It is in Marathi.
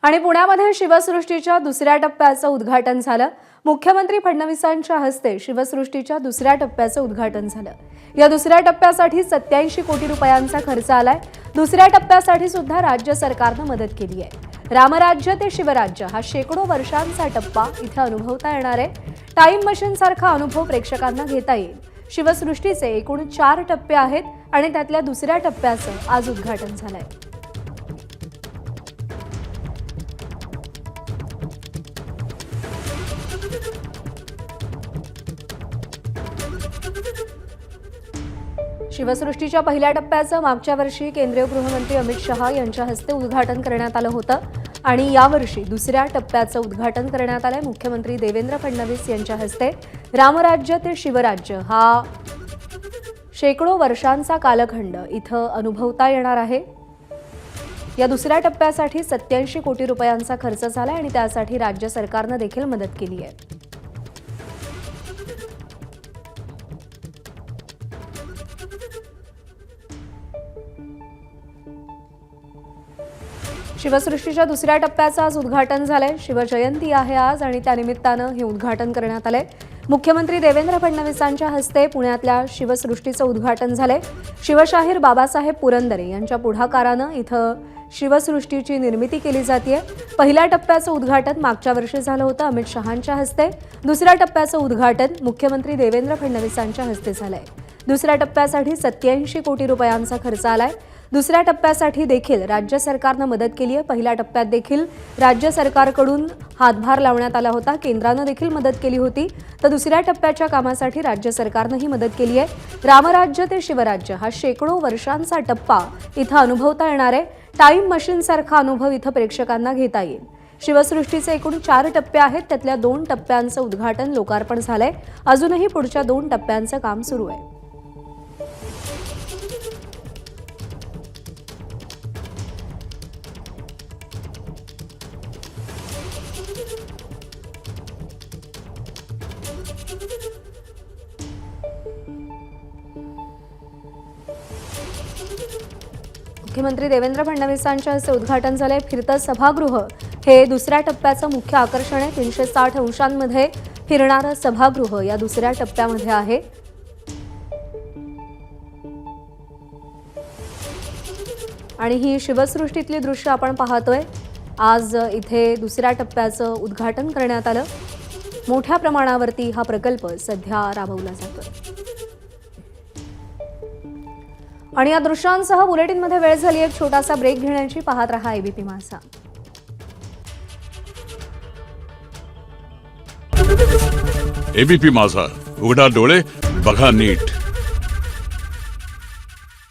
आणि पुण्यामध्ये शिवसृष्टीच्या दुसऱ्या टप्प्याचं उद्घाटन झालं। मुख्यमंत्री फडणवीसांच्या हस्ते शिवसृष्टीच्या दुसऱ्या टप्प्याचं उद्घाटन झालं। या दुसऱ्या टप्प्यासाठी 87 कोटी रुपयांचा खर्च आलाय। दुसऱ्या टप्प्यासाठी सुद्धा राज्य सरकारने मदत केली आहे। रामराज्य ते शिवराज्य हा शेकडो वर्षांचा टप्पा इथे अनुभवता येणार आहे। टाइम मशीन सारखा अनुभव प्रेक्षकांना घेता येईल। शिवसृष्टीचे एकूण 4 टप्पे आहेत आणि त्यातल्या दुसऱ्या टप्प्याचं आज उद्घाटन झालंय। शिवसृष्टीच्या पहिल्या टप्प्याचं मागच्या वर्षी केंद्रीय गृहमंत्री अमित शहा यांच्या हस्ते उद्घाटन करण्यात आलं होतं आणि यावर्षी दुसऱ्या टप्प्याचं उद्घाटन करण्यात आलंय। मुख्यमंत्री देवेंद्र फडणवीस यांच्या हस्ते रामराज्य ते शिवराज्य हा शेकडो वर्षांचा कालखंड इथं अनुभवता येणार आहे। या दुसऱ्या टप्प्यासाठी 87 कोटी रुपयांचा खर्च झाला आणि त्यासाठी राज्य सरकारने देखील मदत केली आहे। शिवसृष्टीच्या दुसऱ्या टप्प्याचं आज उद्घाटन झालंय। शिवजयंती आहे आज आणि त्यानिमित्तानं हे उद्घाटन करण्यात आलंय। मुख्यमंत्री देवेंद्र फडणवीसांच्या हस्ते पुण्यातल्या शिवसृष्टीचं उद्घाटन झालंय। शिवशाहीर बाबासाहेब पुरंदरे यांच्या पुढाकारानं इथं शिवसृष्टीची निर्मिती केली जाते। पहिल्या टप्प्याचं उद्घाटन मागच्या वर्षी झालं होतं अमित शहांच्या हस्ते। दुसऱ्या टप्प्याचं उद्घाटन मुख्यमंत्री देवेंद्र फडणवीसांच्या हस्ते झालंय। दुसऱ्या टप्प्यासाठी 87 कोटी रुपयांचा खर्च आलाय। दुसऱ्या टप्प्यासाठी देखील राज्य सरकारने मदत केली आहे। पहिल्या टप्प्यात देखील राज्य सरकारकडून हातभार लावण्यात आला होता, केंद्राने देखील मदत केली होती, तर दुसऱ्या टप्प्याच्या कामासाठी राज्य सरकारनेही मदत केली आहे। रामराज्य ते शिवराज्य हा शेकडो वर्षांचा टप्पा इथं अनुभवता येणार आहे। टाइम मशीन सारखा अनुभव इथं प्रेक्षकांना घेता येईल। शिवसृष्टीचे एकूण 4 टप्पे आहेत, त्यातल्या 2 टप्प्यांचं उद्घाटन लोकार्पण झालंय। अजूनही पुढच्या 2 टप्प्यांचं काम सुरू आहे। मुख्यमंत्री देवेंद्र फडणवीसांच्या हस्ते उद्घाटन झाले। फिरतं सभागृह हे दुसऱ्या टप्प्याचं मुख्य आकर्षण आहे। 360 अंशांमध्ये फिरणारं सभागृह या दुसऱ्या टप्प्यामध्ये आहे। आणि ही शिवसृष्टीतली दृश्य आपण पाहतोय। आज इथे दुसऱ्या टप्प्याचं उद्घाटन करण्यात आलं। मोठ्या प्रमाणावरती हा प्रकल्प सध्या राबवला जातोय। आणि या दृश्यांसह बुलेटिनमध्ये वेळ झाली एक छोटासा ब्रेक घेण्याची। पाहत रहा एबीपी माझा। एबीपी माझा, उघडा डोळे बघा नीट।